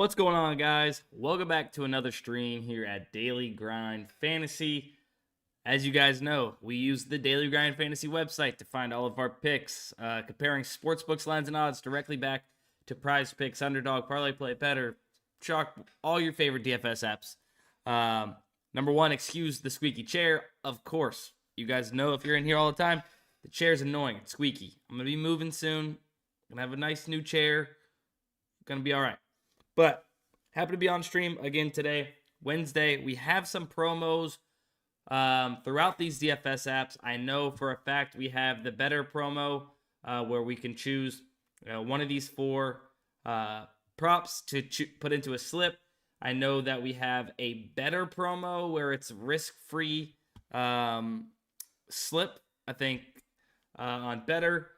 What's going on, guys? Welcome back to another stream here at Daily Grind Fantasy. As you guys know, we use the Daily Grind Fantasy website to find all of our picks, comparing sportsbooks, lines, and odds directly back to PrizePicks, Underdog, ParlayPlay, Better, Chalk, all your favorite DFS apps. Number one, excuse the squeaky chair. Of course, you guys know if you're in here all the time, the chair's annoying. It's squeaky. I'm going to be moving soon. I'm going to have a nice new chair. Going to be all right. But happy to be on stream again today, Wednesday. We have some promos throughout these DFS apps. I know for a fact we have the Better promo where we can choose one of these four props to put into a slip. I know that we have a Better promo where it's risk-free slip, I think, on Better.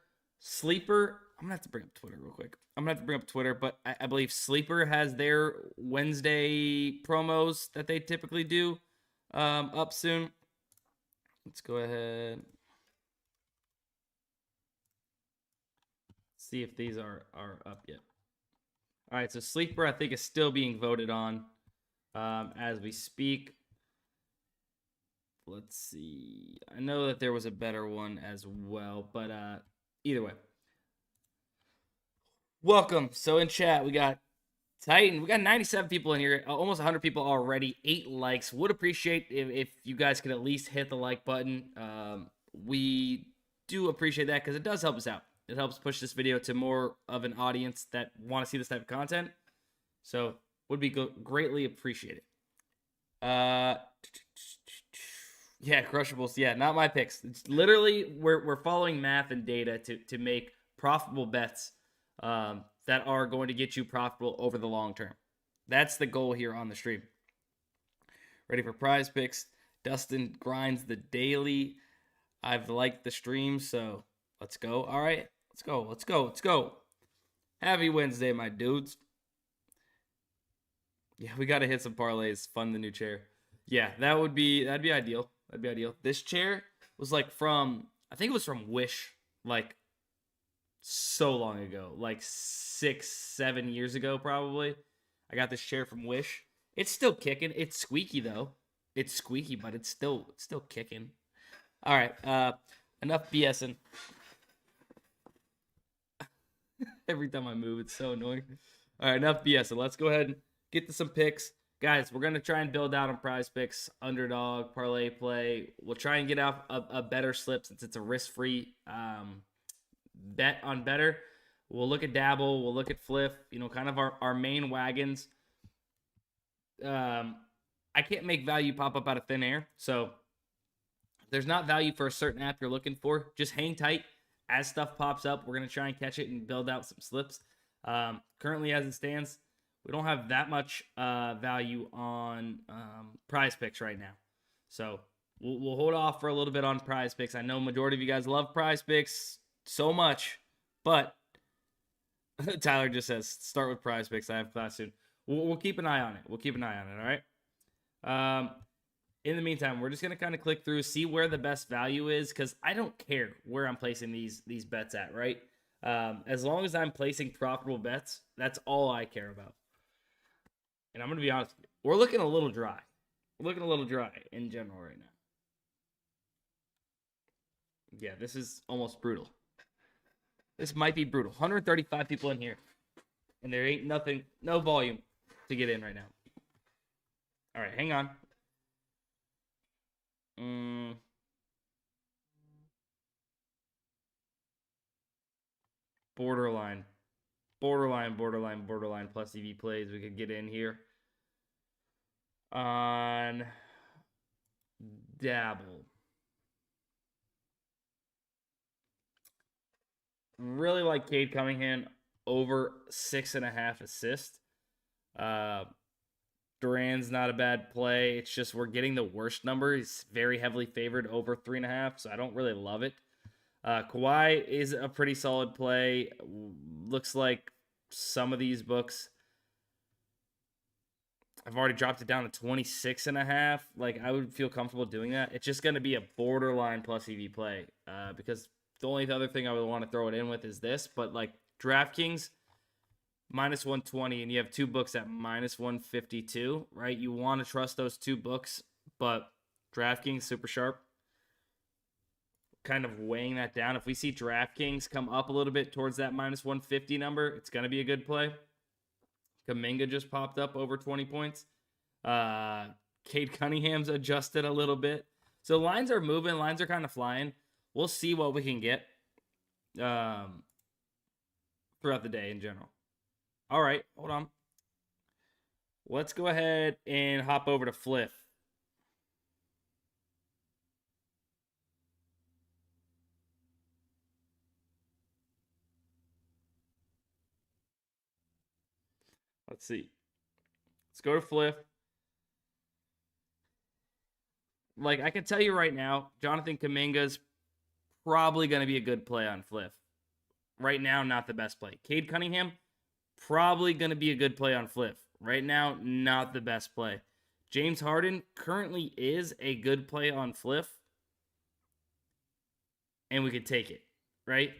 Sleeper, I'm going to have to bring up Twitter real quick. But I believe Sleeper has their Wednesday promos that they typically do up soon. Let's go ahead. See if these are up yet. All right, so Sleeper, I think, is still being voted on as we speak. Let's see. I know that there was a Better one as well, but either way. Welcome. So in chat, we got Titan. We got 97 people in here, almost 100 people already, 8 likes. Would appreciate if you guys could at least hit the like button. We do appreciate that because it does help us out. It helps push this video to more of an audience that want to see this type of content. So would be greatly appreciated. Yeah, Crushables. Yeah, not my picks. It's literally we're following math and data to make profitable bets that are going to get you profitable over the long term. That's the goal here on the stream. Ready for prize picks. Dustin grinds the daily. I've liked the stream, so let's go. All right, let's go. Happy Wednesday, my dudes. Yeah, we got to hit some parlays. Fund the new chair. Yeah, that'd be ideal. That'd be ideal. This chair was like I think it was from Wish, like so long ago, like 6-7 years ago probably. I got this chair from Wish. It's still kicking. It's squeaky though. It's squeaky, but it's still kicking. All right, enough BSing. Every time I move, it's so annoying. All right, enough BSing. Let's go ahead and get to some picks. Guys, we're going to try and build out on PrizePicks, Underdog, ParlayPlay. We'll try and get out a better slip since it's a risk-free bet on Better. We'll look at Dabble. We'll look at Fliff. Kind of our main wagons. I can't make value pop up out of thin air. So if there's not value for a certain app you're looking for, just hang tight. As stuff pops up, we're going to try and catch it and build out some slips. Currently, as it stands, we don't have that much value on PrizePicks right now. So we'll hold off for a little bit on PrizePicks. I know majority of you guys love PrizePicks so much, but Tyler just says, start with PrizePicks. I have class soon. We'll keep an eye on it. All right? In the meantime, we're just going to kind of click through, see where the best value is, because I don't care where I'm placing these bets at, right? As long as I'm placing profitable bets, that's all I care about. And I'm going to be honest with you, we're looking a little dry. We're looking a little dry in general right now. Yeah, this is almost brutal. This might be brutal. 135 people in here. And there ain't nothing, no volume to get in right now. All right, hang on. Borderline plus EV plays we could get in here. On Dabble. Really like Cade Cunningham over 6.5 assists. Duran's not a bad play. It's just we're getting the worst number. He's very heavily favored over 3.5, so I don't really love it. Kawhi is a pretty solid play. Looks like some of these books, I've already dropped it down to 26.5. Like, I would feel comfortable doing that. It's just going to be a borderline plus EV play because the only other thing I would want to throw it in with is this. But, like, DraftKings, minus 120, and you have 2 books at minus 152, right? You want to trust those 2 books, but DraftKings, super sharp. Kind of weighing that down. If we see DraftKings come up a little bit towards that minus 150 number, it's going to be a good play. Kuminga just popped up over 20 points. Cade Cunningham's adjusted a little bit. So lines are moving. Lines are kind of flying. We'll see what we can get throughout the day in general. All right, hold on. Let's go ahead and hop over to Fliff. Let's see. Let's go to Fliff. Like, I can tell you right now, Jonathan Kuminga's probably going to be a good play on Fliff. Right now, not the best play. Cade Cunningham, probably going to be a good play on Fliff. Right now, not the best play. James Harden currently is a good play on Fliff. And we could take it, right?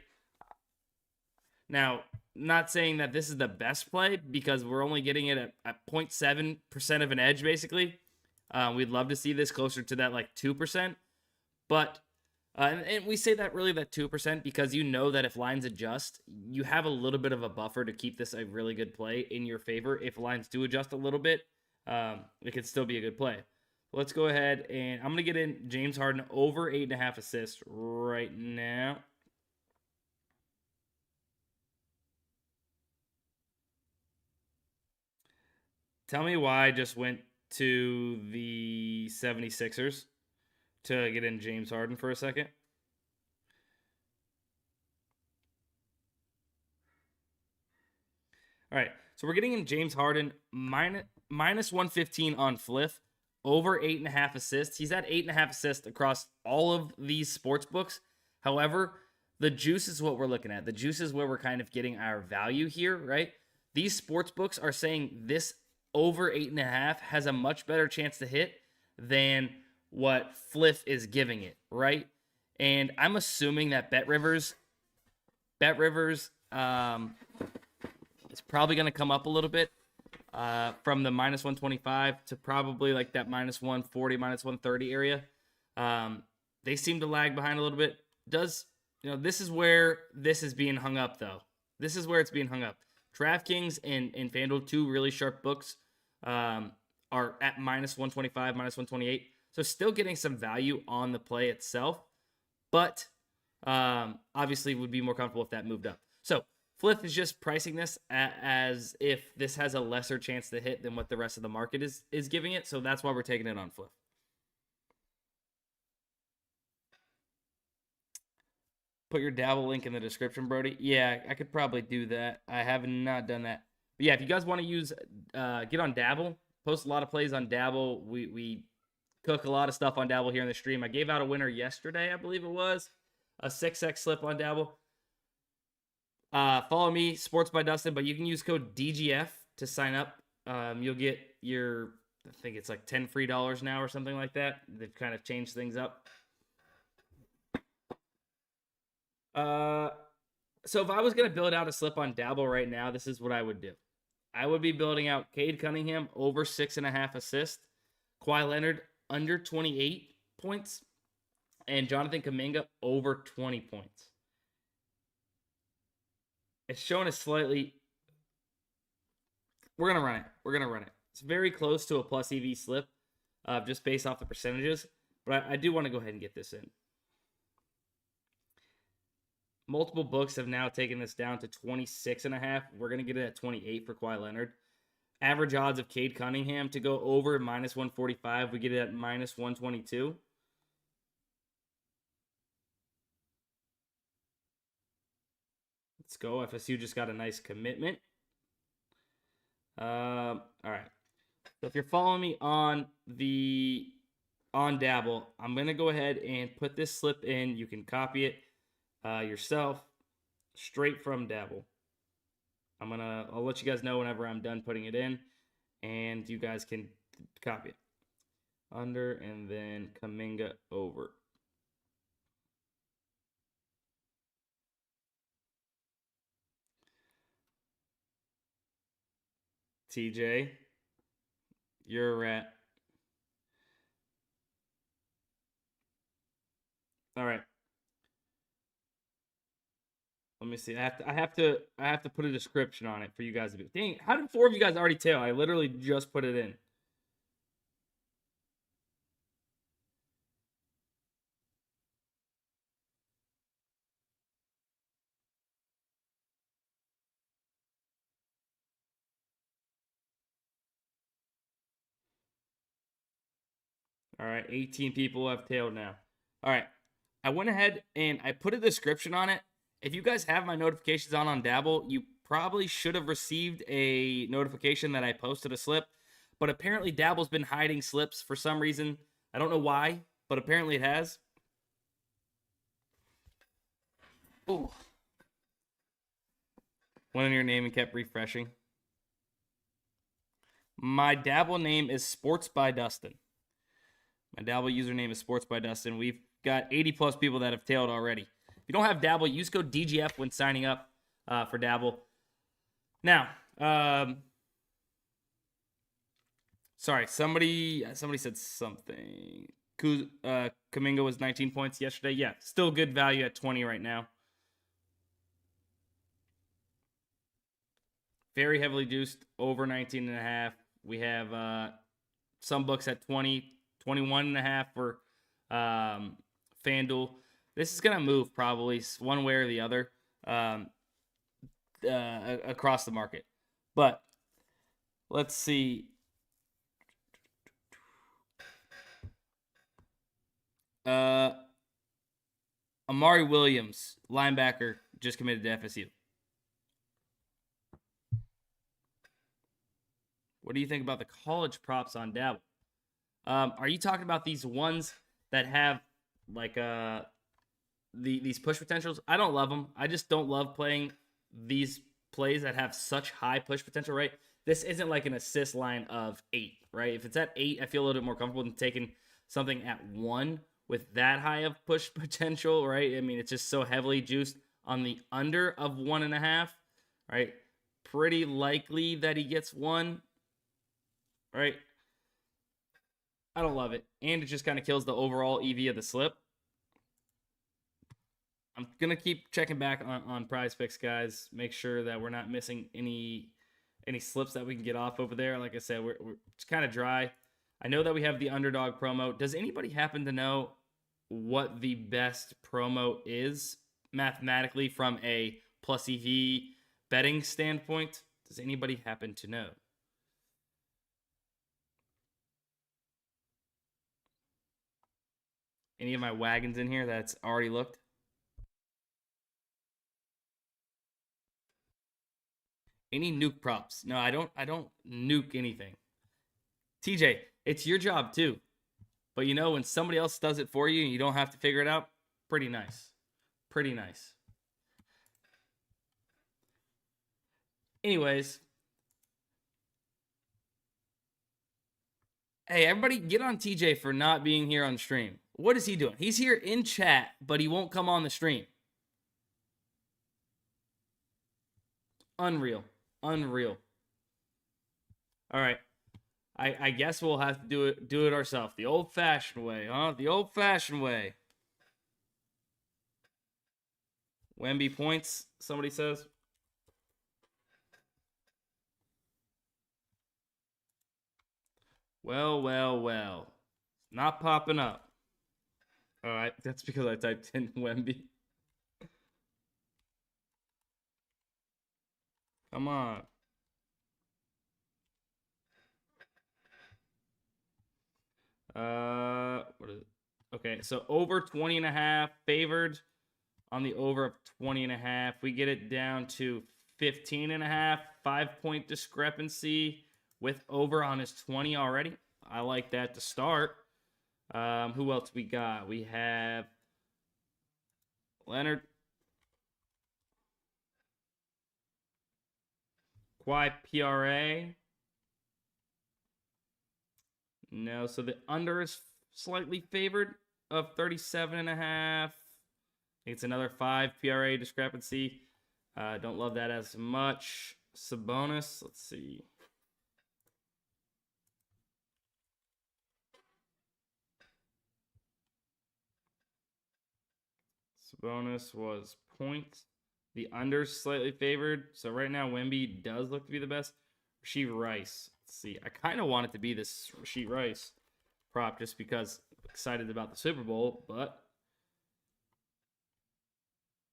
Now, not saying that this is the best play because we're only getting it at 0.7% of an edge, basically. We'd love to see this closer to that, like, 2%. But, and we say that really that 2% because you know that if lines adjust, you have a little bit of a buffer to keep this a really good play in your favor. If lines do adjust a little bit, it could still be a good play. Let's go ahead and I'm going to get in James Harden over 8.5 assists right now. Tell me why I just went to the 76ers to get in James Harden for a second. All right, so we're getting in James Harden minus 115 on Fliff, over 8.5 assists. He's at 8.5 assists across all of these sports books. However, the juice is what we're looking at. The juice is where we're kind of getting our value here, right? These sports books are saying this over 8.5 has a much better chance to hit than what Fliff is giving it, right? And I'm assuming that Bet Rivers is probably going to come up a little bit from the minus 125 to probably like that minus 140, minus 130 area. They seem to lag behind a little bit. This is where this is being hung up, though. This is where it's being hung up. DraftKings and FanDuel, 2 really sharp books, are at minus 125, minus 128. So still getting some value on the play itself, but obviously would be more comfortable if that moved up. So Fliff is just pricing this as if this has a lesser chance to hit than what the rest of the market is giving it. So that's why we're taking it on Fliff. Put your dabble link in the description, Brody. Yeah, I could probably do that. I have not done that. But yeah, if you guys want to use, get on Dabble, post a lot of plays on Dabble. We cook a lot of stuff on Dabble here in the stream. I gave out a winner yesterday, I believe it was, a 6x slip on Dabble. Follow me, Sports by Dustin, but you can use code DGF to sign up. You'll get your, I think it's like $10 free now or something like that. They've kind of changed things up. So if I was going to build out a slip on Dabble right now, this is what I would do. I would be building out Cade Cunningham over 6.5 assists, Kawhi Leonard under 28 points, and Jonathan Kuminga over 20 points. It's showing a slightly... We're going to run it. It's very close to a plus EV slip, just based off the percentages, but I do want to go ahead and get this in. Multiple books have now taken this down to 26.5. We're going to get it at 28 for Kawhi Leonard. Average odds of Cade Cunningham to go over minus 145. We get it at minus 122. Let's go. FSU just got a nice commitment. All right. So if you're following me on Dabble, I'm going to go ahead and put this slip in. You can copy it yourself straight from Dabble. I'll let you guys know whenever I'm done putting it in, and you guys can copy it. Under and then Kuminga over. TJ, you're a rat. All right. Let me see. I have to put a description on it for you guys to be. Dang, how did 4 of you guys already tell? I literally just put it in. All right, 18 people have tailed now. All right, I went ahead and I put a description on it. If you guys have my notifications on Dabble, you probably should have received a notification that I posted a slip. But apparently Dabble's been hiding slips for some reason. I don't know why, but apparently it has. Ooh. Went in your name and kept refreshing. My Dabble name is Sports by Dustin. My Dabble username is Sports by Dustin. We've got 80 plus people that have tailed already. If you don't have Dabble, use code DGF when signing up for Dabble. Now, sorry, somebody said something. Kaminga was 19 points yesterday. Yeah, still good value at 20 right now. Very heavily juiced, over 19.5. We have some books at 20, 21.5 for FanDuel. This is going to move probably one way or the other across the market. But let's see. Amari Williams, linebacker, just committed to FSU. What do you think about the college props on Dabble? Are you talking about these ones that have like these push potentials? I don't love them. I just don't love playing these plays that have such high push potential, right? This isn't like an assist line of 8, right? If it's at 8, I feel a little bit more comfortable than taking something at 1 with that high of push potential, right? I mean, it's just so heavily juiced on the under of 1.5, right? Pretty likely that he gets 1, right? I don't love it. And it just kind of kills the overall EV of the slip. I'm going to keep checking back on PrizePicks, guys. Make sure that we're not missing any slips that we can get off over there. Like I said, it's kind of dry. I know that we have the Underdog promo. Does anybody happen to know what the best promo is mathematically from a plus EV betting standpoint? Does anybody happen to know? Any of my wagons in here that's already looked? Any nuke props? No, I don't nuke anything. TJ, it's your job too. But you know, when somebody else does it for you and you don't have to figure it out, pretty nice. Pretty nice. Anyways. Hey, everybody get on TJ for not being here on stream. What is he doing? He's here in chat, but he won't come on the stream. Unreal. Unreal. All right. I guess we'll have to do it ourselves. The old-fashioned way, huh? The old-fashioned way. Wemby points, somebody says. Well. Not popping up. All right, that's because I typed in Wemby. Come on. What is it? Okay, so over 20.5 favored on the over of 20.5. We get it down to 15.5, 5-point discrepancy with over on his 20 already. I like that to start. Who else we got? We have Leonard. Quai PRA. No, so the under is slightly favored of 37.5. It's another 5 PRA discrepancy. Don't love that as much. Sabonis, let's see. Sabonis was point. The under's slightly favored. So right now, Wemby does look to be the best. Rasheed Rice. Let's see. I kind of want it to be this Rasheed Rice prop just because I'm excited about the Super Bowl, but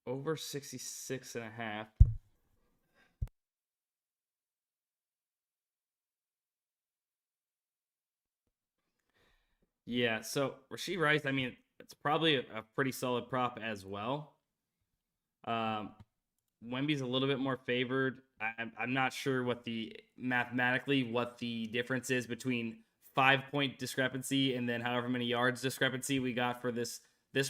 over 66.5. Yeah, so Rasheed Rice, I mean, it's probably a pretty solid prop as well. Wemby's a little bit more favored. I'm not sure what the mathematically what the difference is between 5-point discrepancy and then however many yards discrepancy we got for this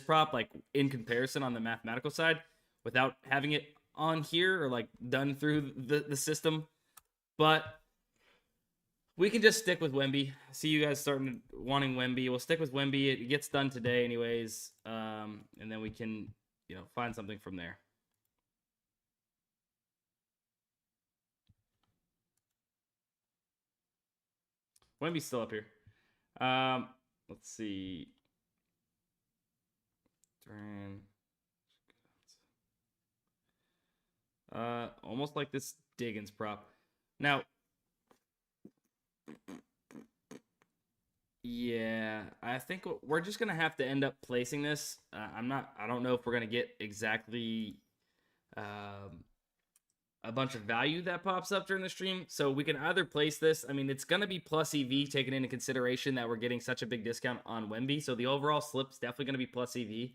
prop, like in comparison on the mathematical side, without having it on here or like done through the system. But we can just stick with Wemby. I see you guys starting wanting Wemby. We'll stick with Wemby. It gets done today anyways, and then we can find something from there. Wemby's still up here. Let's see. Almost like this Diggins prop. Now, yeah, I think we're just gonna have to end up placing this. I don't know if we're gonna get exactly a bunch of value that pops up during the stream. So we can either place this. I mean, it's going to be plus EV, taking into consideration that we're getting such a big discount on Wemby. So the overall slip's definitely going to be plus EV.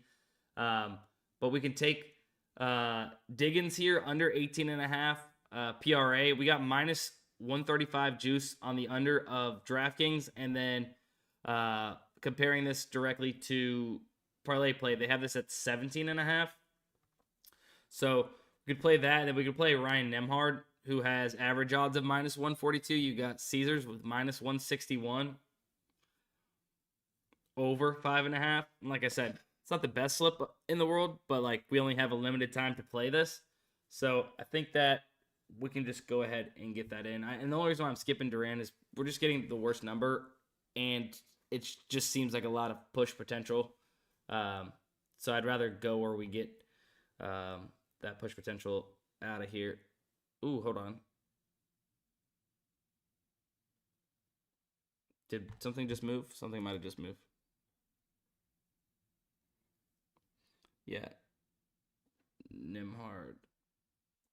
But we can take Diggins here under 18.5 PRA. We got minus 135 juice on the under of DraftKings. And then comparing this directly to ParlayPlay, they have this at 17.5. So we could play that, and then we could play Ryan Nembhard, who has average odds of minus 142. You got Caesars with minus 161. Over 5.5. And like I said, it's not the best slip in the world, but like we only have a limited time to play this. So I think that we can just go ahead and get that in. And the only reason why I'm skipping Durant is we're just getting the worst number, and it just seems like a lot of push potential. So I'd rather go where we get that push potential out of here. Ooh, hold on. Did something just move? Something might have just moved. Yeah. Nembhard.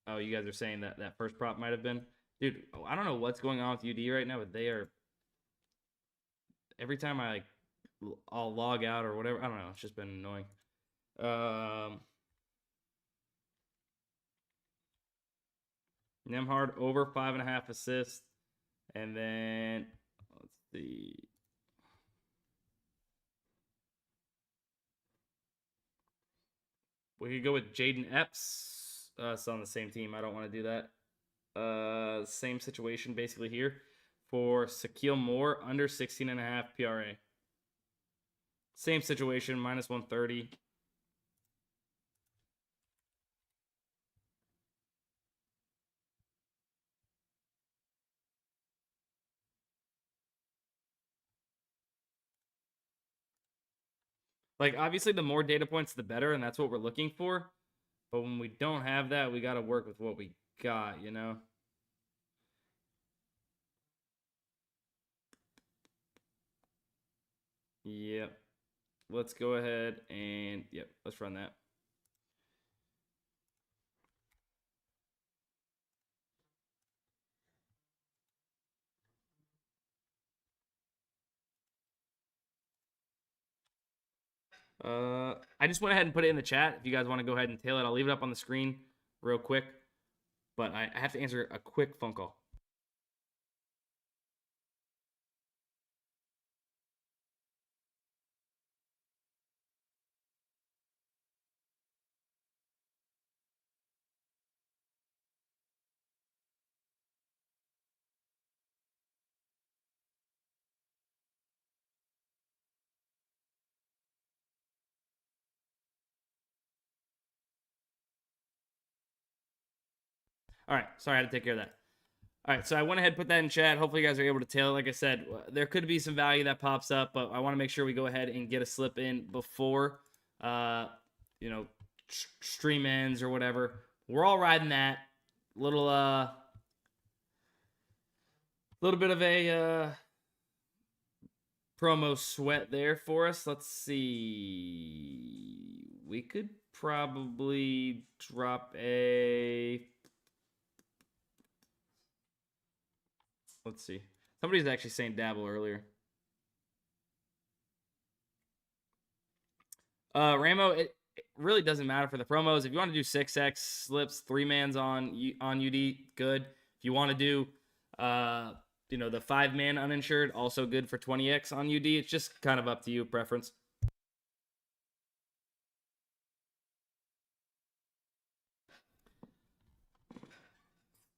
Oh, you guys are saying that first prop might have been? Dude, I don't know what's going on with UD right now, but they are... Every time I'll log out or whatever, I don't know. It's just been annoying. Nembhard over 5.5 assists. And then, let's see. We could go with Jaden Epps. It's on the same team. I don't want to do that. Same situation basically here. For Shaquille Moore, under 16.5 PRA. Same situation, minus 130. Like, obviously, the more data points, the better, and that's what we're looking for. But when we don't have that, we got to work with what we got, you know? Yep. Let's go ahead and, yep, let's run that. I just went ahead and put it in the chat. If you guys want to go ahead and tail it, I'll leave it up on the screen real quick. But I have to answer a quick phone call. All right, sorry, I had to take care of that. All right, so I went ahead and put that in chat. Hopefully, you guys are able to tail it. Like I said, there could be some value that pops up, but I want to make sure we go ahead and get a slip in before, stream ends or whatever. We're all riding that. Little bit of a promo sweat there for us. Let's see. We could probably drop a... Let's see. Somebody's actually saying dabble earlier. Ramo, it really doesn't matter for the promos. If you want to do 6x slips, 3-mans on UD, good. If you want to do the 5-man uninsured, also good for 20x on UD. It's just kind of up to you, preference.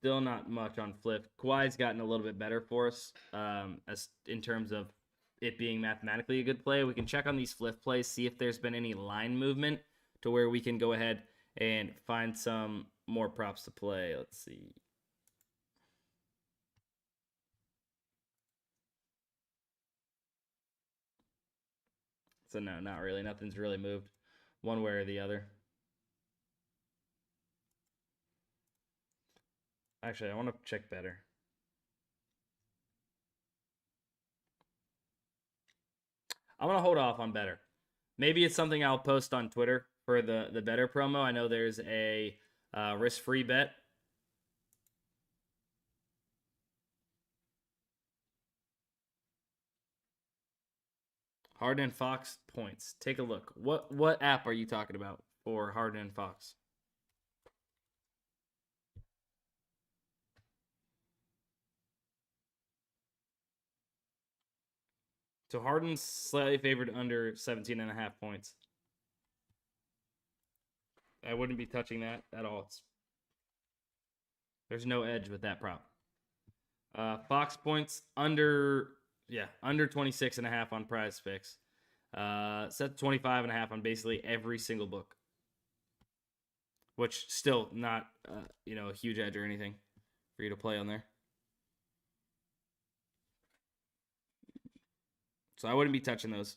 Still not much on Fliff. Kawhi's gotten a little bit better for us as in terms of it being mathematically a good play. We can check on these Fliff plays, see if there's been any line movement to where we can go ahead and find some more props to play. Let's see. So no, not really. Nothing's really moved one way or the other. Actually, I want to check better. I'm going to hold off on better. Maybe it's something I'll post on Twitter for the better promo. I know there's a risk-free bet. Harden and Fox points. Take a look. What app are you talking about for Harden and Fox? So Harden's slightly favored under 17.5 points. I wouldn't be touching that at all. There's no edge with that prop. Fox points under 26.5 on PrizePicks. Set 25.5 on basically every single book. Which still not a huge edge or anything for you to play on there. So I wouldn't be touching those.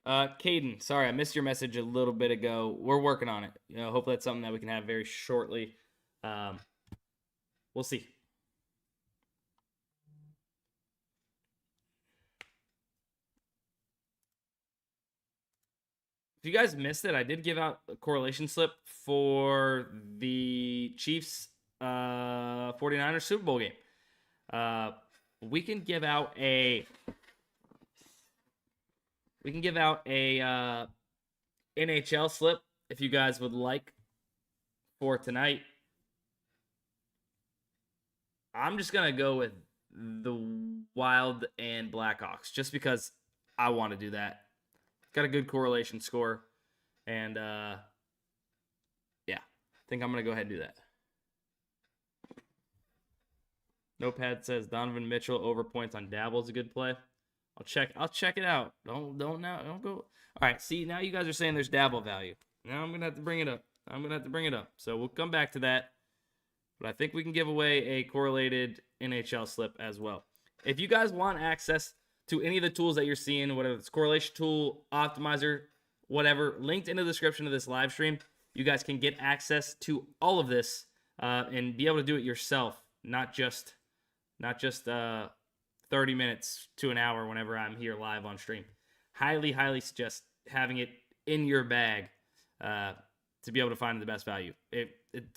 Caden, sorry, I missed your message a little bit ago. We're working on it. Hopefully that's something that we can have very shortly. We'll see. If you guys missed it, I did give out a correlation slip for the Chiefs 49ers Super Bowl game. We can give out a NHL slip if you guys would like for tonight. I'm just going to go with the Wild and Blackhawks just because I want to do that. Got a good correlation score. And, I think I'm going to go ahead and do that. Notepad says Donovan Mitchell over points on Dabble is a good play. I'll check it out. Don't go. All right, see, now you guys are saying there's Dabble value. Now I'm going to have to bring it up. So we'll come back to that. But I think we can give away a correlated NHL slip as well. If you guys want access to any of the tools that you're seeing, whether it's Correlation Tool, Optimizer, whatever, linked in the description of this live stream, you guys can get access to all of this and be able to do it yourself, not just 30 minutes to an hour whenever I'm here live on stream. Highly, highly suggest having it in your bag to be able to find the best value. It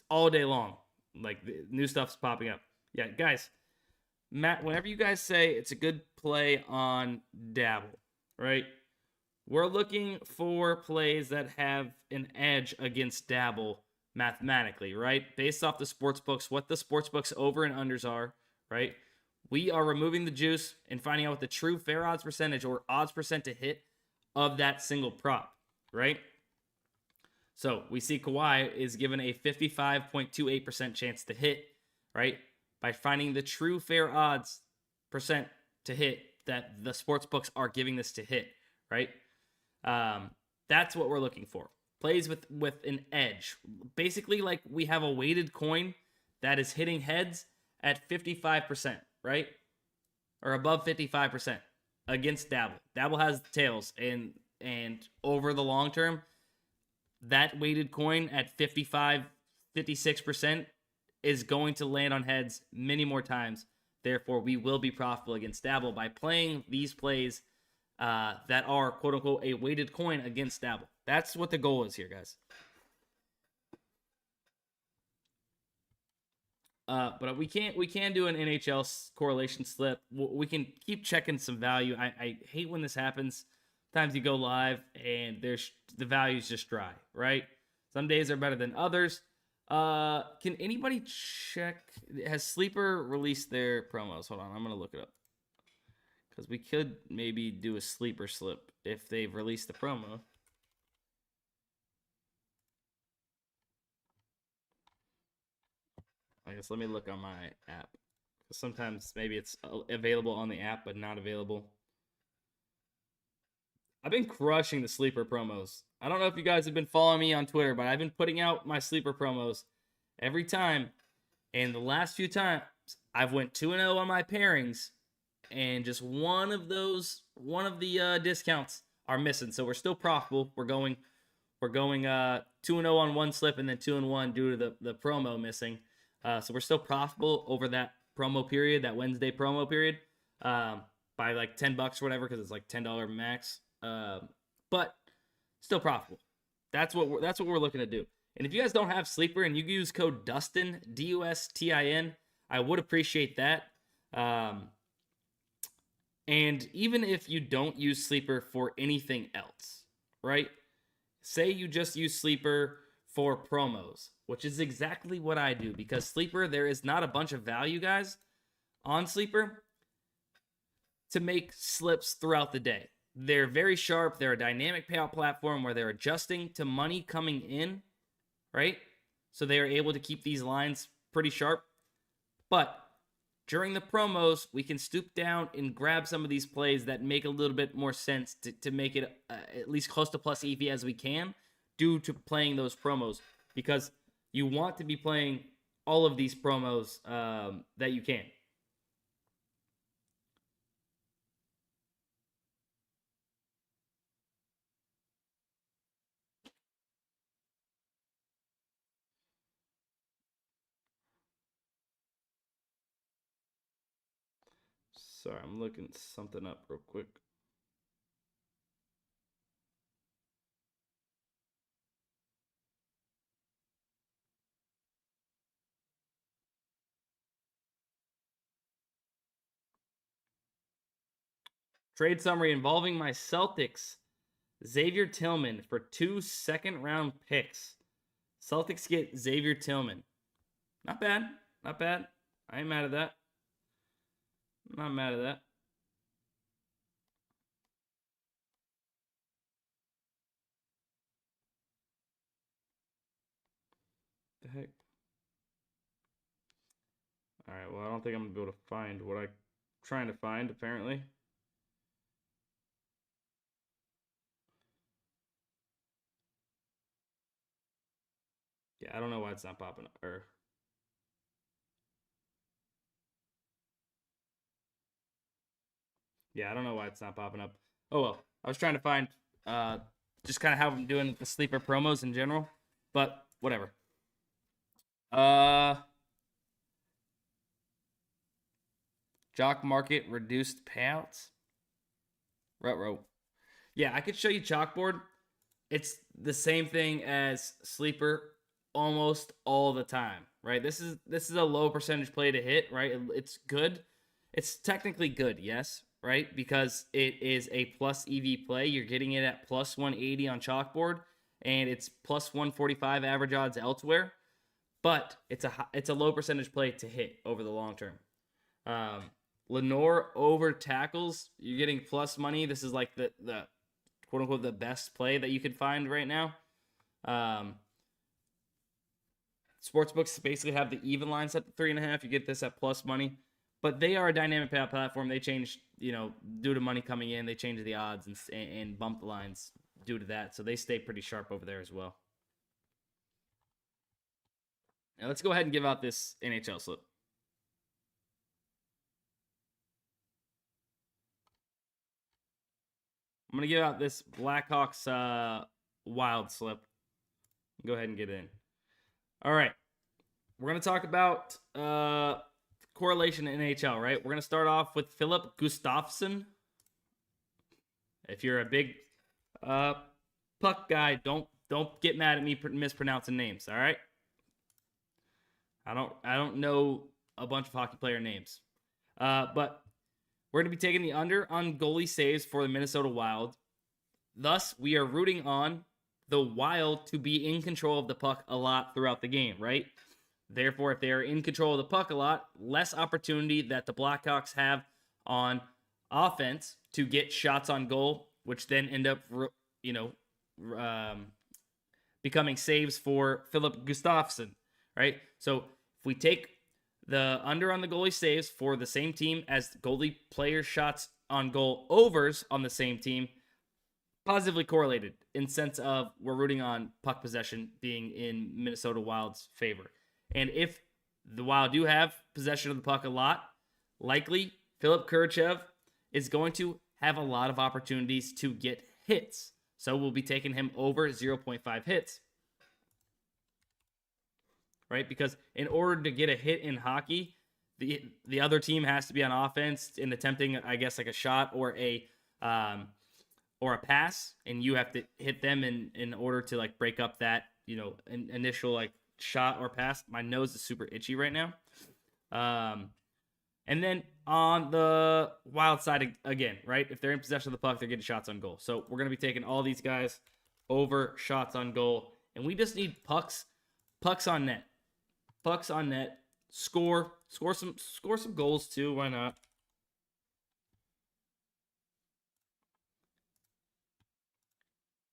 all day long. Like, new stuff's popping up. Yeah, guys, Matt, whenever you guys say it's a good play on Dabble, right? We're looking for plays that have an edge against Dabble mathematically, right? Based off the sportsbooks, what the sportsbooks over and unders are, right? We are removing the juice and finding out what the true fair odds percentage or odds percent to hit of that single prop, right? So we see Kawhi is given a 55.28% chance to hit, right? By finding the true fair odds percent to hit that the sports books are giving this to hit, right? That's what we're looking for. Plays with an edge. Basically, like we have a weighted coin that is hitting heads at 55%, right? or above 55% against Dabble. Dabble has tails, and over the long term, that weighted coin at 55, 56% is going to land on heads many more times. Therefore, we will be profitable against Dabble by playing these plays that are quote unquote a weighted coin against Dabble. That's what the goal is here, guys. But we can do an NHL correlation slip. We can keep checking some value. I hate when this happens. Sometimes you go live and the value's just dry, right? Some days are better than others. Can anybody check? Has Sleeper released their promos? Hold on, I'm gonna look it up because we could maybe do a Sleeper slip if they've released the promo. I guess let me look on my app. Sometimes maybe it's available on the app, but not available. I've been crushing the Sleeper promos. I don't know if you guys have been following me on Twitter, but I've been putting out my Sleeper promos every time. And the last few times, I've went 2-0 on my pairings, and just one of the discounts are missing. So we're still profitable. We're going 2-0 on one slip and then 2-1 due to the promo missing. So we're still profitable over that promo period, that Wednesday promo period, by like $10 or whatever, because it's like $10 max. But still profitable. That's what we're looking to do. And if you guys don't have Sleeper and you use code DUSTIN, DUSTIN, I would appreciate that. And even if you don't use Sleeper for anything else, right? Say you just use Sleeper for promos, which is exactly what I do, because Sleeper, there is not a bunch of value, guys, on Sleeper to make slips throughout the day. They're very sharp. They're a dynamic payout platform where they're adjusting to money coming in, right? So they are able to keep these lines pretty sharp. But during the promos, we can stoop down and grab some of these plays that make a little bit more sense to make it at least close to plus EV as we can due to playing those promos, because you want to be playing all of these promos that you can. Sorry, I'm looking something up real quick. Trade summary involving my Celtics. Xavier Tillman for 2 second-round picks. Celtics get Xavier Tillman. Not bad. Not bad. I ain't mad at that. I'm not mad at that. The heck? Alright, well, I don't think I'm going to be able to find what I'm trying to find, apparently. Yeah, I don't know why it's not popping up. Yeah, I don't know why it's not popping up. Oh, well. I was trying to find just kind of how I'm doing the Sleeper promos in general. But, whatever. Jock Market reduced payouts. Ruh-roh. Yeah, I could show you Chalkboard. It's the same thing as Sleeper almost all the time, right? This is a low percentage play to hit, right? It's good. It's technically good, yes, right? Because it is a plus EV play. You're getting it at plus 180 on Chalkboard, and it's plus 145 average odds elsewhere. But it's a low percentage play to hit over the long term. Lenore over tackles, you're getting plus money. This is like the quote unquote the best play that you could find right now. Sportsbooks basically have the even line set to 3.5. You get this at plus money, but they are a dynamic payout platform. They change, due to money coming in, they change the odds and bump the lines due to that. So they stay pretty sharp over there as well. Now let's go ahead and give out this NHL slip. I'm going to give out this Blackhawks wild slip. Go ahead and get in. All right. We're going to talk about correlation in NHL, right? We're going to start off with Filip Gustavsson. If you're a big puck guy, don't get mad at me mispronouncing names, all right? I don't know a bunch of hockey player names. But we're going to be taking the under on goalie saves for the Minnesota Wild. Thus, we are rooting on the Wild to be in control of the puck a lot throughout the game, right? Therefore, if they are in control of the puck a lot, less opportunity that the Blackhawks have on offense to get shots on goal, which then end up, becoming saves for Filip Gustavsson, right? So if we take the under on the goalie saves for the same team as goalie player shots on goal overs on the same team, positively correlated in sense of we're rooting on puck possession being in Minnesota Wild's favor. And if the Wild do have possession of the puck a lot, likely Philip Kurchev is going to have a lot of opportunities to get hits. So we'll be taking him over 0.5 hits. Right? Because in order to get a hit in hockey, the other team has to be on offense in attempting, I guess, like a shot or a pass, and you have to hit them in order to like break up that, initial like shot or pass. My nose is super itchy right now. And then on the Wild side again, right? If they're in possession of the puck, they're getting shots on goal. So we're going to be taking all these guys over shots on goal, and we just need pucks on net. Pucks on net. Score some goals too. Why not?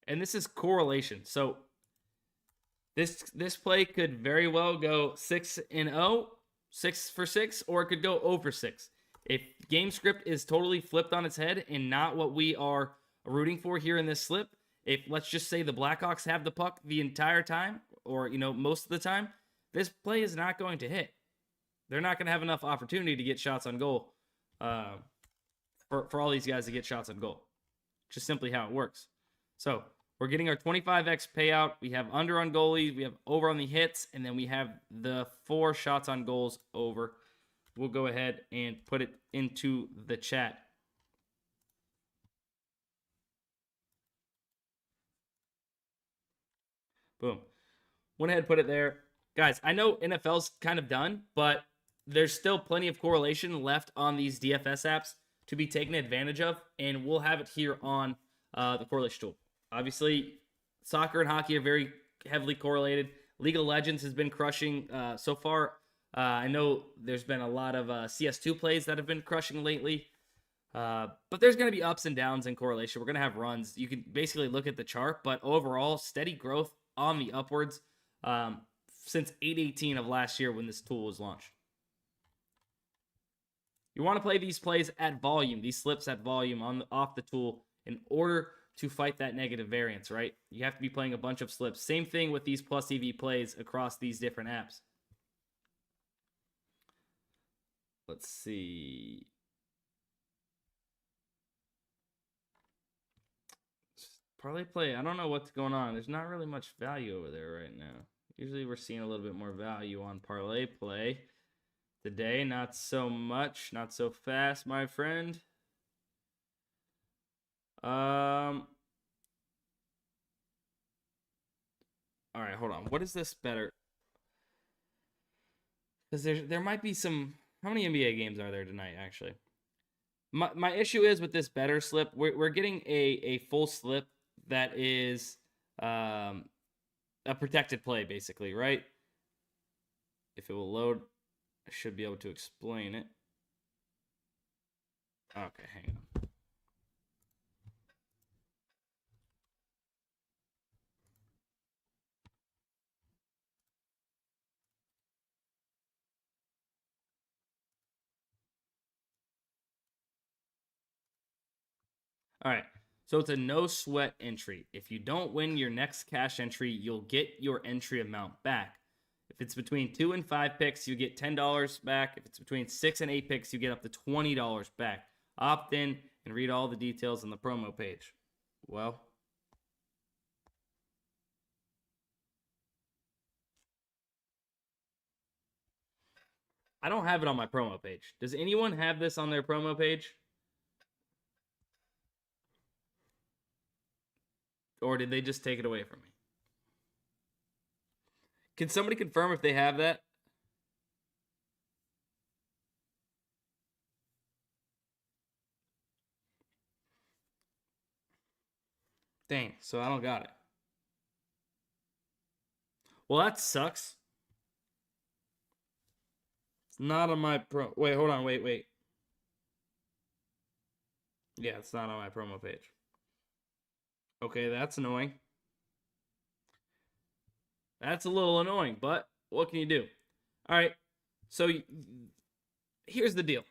And this is correlation. So this play could very well go 6-0, 6 for 6, or it could go over 6. If game script is totally flipped on its head and not what we are rooting for here in this slip, if let's just say the Blackhawks have the puck the entire time, or most of the time, this play is not going to hit. They're not going to have enough opportunity to get shots on goal for all these guys to get shots on goal. Just simply how it works. So we're getting our 25x payout. We have under on goalies. We have over on the hits. And then we have the 4 shots on goals over. We'll go ahead and put it into the chat. Boom. Went ahead and put it there. Guys, I know NFL's kind of done, but there's still plenty of correlation left on these DFS apps to be taken advantage of, and we'll have it here on the correlation tool. Obviously, soccer and hockey are very heavily correlated. League of Legends has been crushing so far. I know there's been a lot of CS2 plays that have been crushing lately, but there's going to be ups and downs in correlation. We're going to have runs. You can basically look at the chart, but overall, steady growth on the upwards since 8/18 of last year when this tool was launched. You want to play these plays at volume, these slips at volume off the tool in order to fight that negative variance, right? You have to be playing a bunch of slips. Same thing with these plus EV plays across these different apps. Let's see. ParlayPlay, I don't know what's going on. There's not really much value over there right now. Usually we're seeing a little bit more value on ParlayPlay. Today, not so much. Not so fast, my friend. All right, hold on. What is this better? Because there might be some... How many NBA games are there tonight, actually? My issue is with this better slip, we're getting a full slip that is a protected play, basically, right? If it will load, I should be able to explain it. Okay, hang on. All right, so it's a no sweat entry. If you don't win your next cash entry, you'll get your entry amount back. If it's between 2 and 5 picks, you get $10 back. If it's between 6 and 8 picks, you get up to $20 back. Opt in and read all the details on the promo page. Well, I don't have it on my promo page. Does anyone have this on their promo page? Or did they just take it away from me? Can somebody confirm if they have that? Dang, so I don't got it. Well, that sucks. It's not on my pro. Wait, hold on. Wait. Yeah, it's not on my promo page. Okay, that's annoying. That's a little annoying, but what can you do? All right, so here's the deal.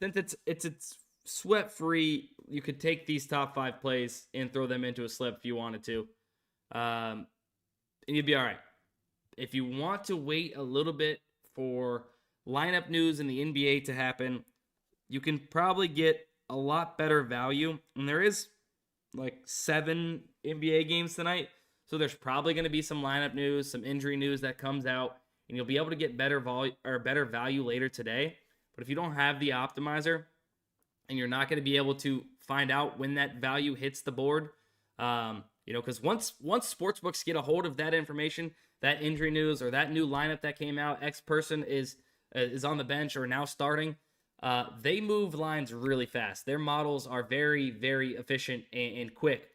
Since it's sweat free, you could take these top 5 plays and throw them into a slip if you wanted to, and you'd be all right. If you want to wait a little bit for lineup news in the NBA to happen, you can probably get a lot better value. And there is like 7 NBA games tonight, so there's probably going to be some lineup news, some injury news that comes out, and you'll be able to get better value later today. But if you don't have the optimizer and you're not going to be able to find out when that value hits the board, because once sportsbooks get a hold of that information, that injury news or that new lineup that came out, X person is on the bench or now starting, they move lines really fast. Their models are very, very efficient and quick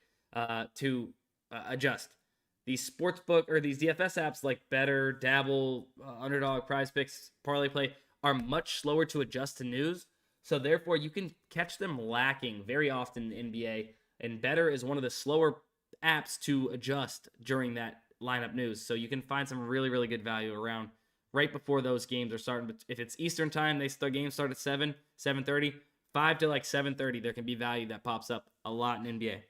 to adjust. These sportsbook or these DFS apps like Better, Dabble, Underdog, PrizePicks, ParlayPlay are much slower to adjust to news. So therefore, you can catch them lacking very often in NBA. And Better is one of the slower apps to adjust during that lineup news. So you can find some really, really good value around right before those games are starting. But if it's Eastern time, the games start at 7:30, 5 to like 7:30, there can be value that pops up a lot in NBA.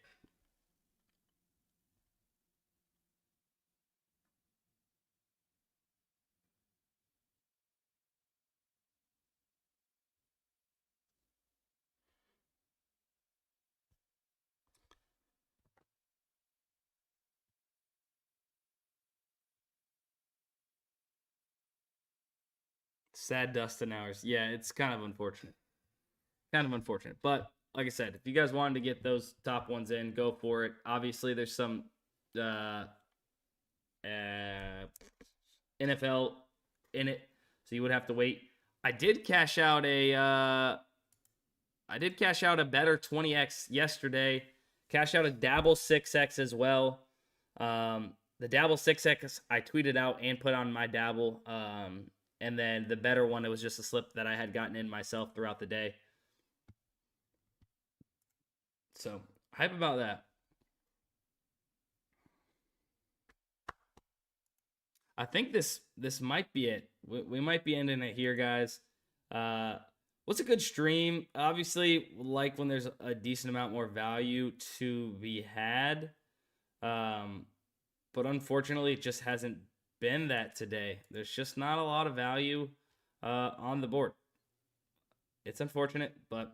Sad Dustin hours. Yeah, it's kind of unfortunate. But like I said, if you guys wanted to get those top ones in, go for it. Obviously, there's some NFL in it, so you would have to wait. I did cash out a better 20x yesterday. Cash out a Dabble 6x as well. The Dabble 6x I tweeted out and put on my Dabble. And then the better one, it was just a slip that I had gotten in myself throughout the day. So hype about that. I think this might be it. We might be ending it here, guys. What's a good stream? Obviously, like when there's a decent amount more value to be had. But unfortunately, it just hasn't been that today. There's just not a lot of value on the board. It's unfortunate, but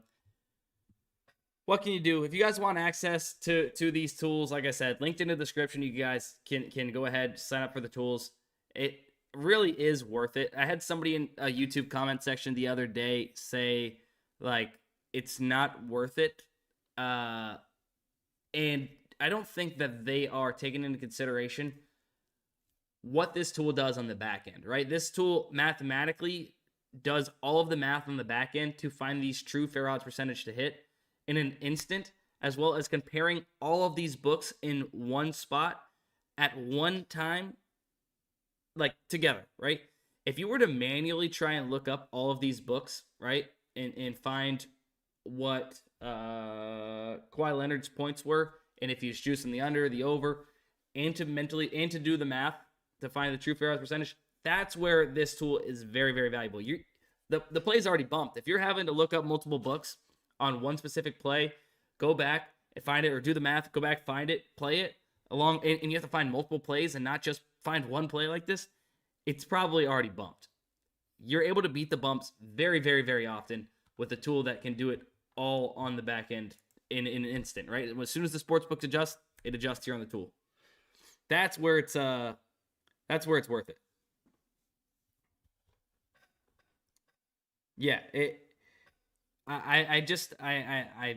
what can you do? If you guys want access to these tools, like I said, linked in the description, you guys can go ahead, sign up for the tools. It really is worth it. I had somebody in a YouTube comment section the other day say, like, it's not worth it. And I don't think that they are taking into consideration what this tool does on the back end, right? This tool mathematically does all of the math on the back end to find these true fair odds percentage to hit in an instant, as well as comparing all of these books in one spot at one time, like together, right? If you were to manually try and look up all of these books, right, and find what Kawhi Leonard's points were, and if he's juicing the under, the over, and to do the math to find the true fair odds percentage, that's where this tool is very, very valuable. The play's already bumped. If you're having to look up multiple books on one specific play, go back and find it, or do the math, go back, find it, play it along, and you have to find multiple plays and not just find one play like this, it's probably already bumped. You're able to beat the bumps very, very, very often with a tool that can do it all on the back end in an instant, right? As soon as the sportsbook adjusts, it adjusts here on the tool. That's where it's worth it. Yeah, I'm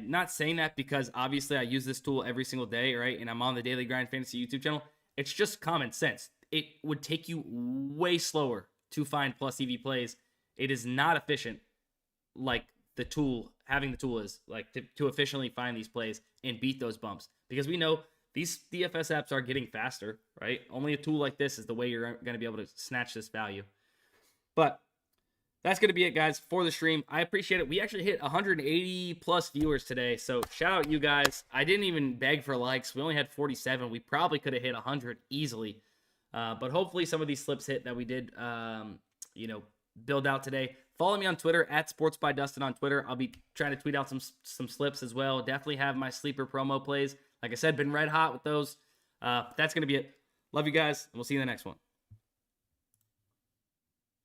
not saying that because obviously I use this tool every single day, right? And I'm on the Daily Grind Fantasy YouTube channel. It's just common sense. It would take you way slower to find plus EV plays. It is not efficient like the tool, having the tool is, like to efficiently find these plays and beat those bumps. Because we know these DFS apps are getting faster, right? Only a tool like this is the way you're going to be able to snatch this value. But that's going to be it, guys, for the stream. I appreciate it. We actually hit 180 plus viewers today, so shout out you guys. I didn't even beg for likes. We only had 47. We probably could have hit 100 easily. But hopefully some of these slips hit that we did, build out today. Follow me on Twitter, at sportsbydustin on Twitter. I'll be trying to tweet out some slips as well. Definitely have my sleeper promo plays. Like I said, been red hot with those. That's going to be it. Love you guys, and we'll see you in the next one.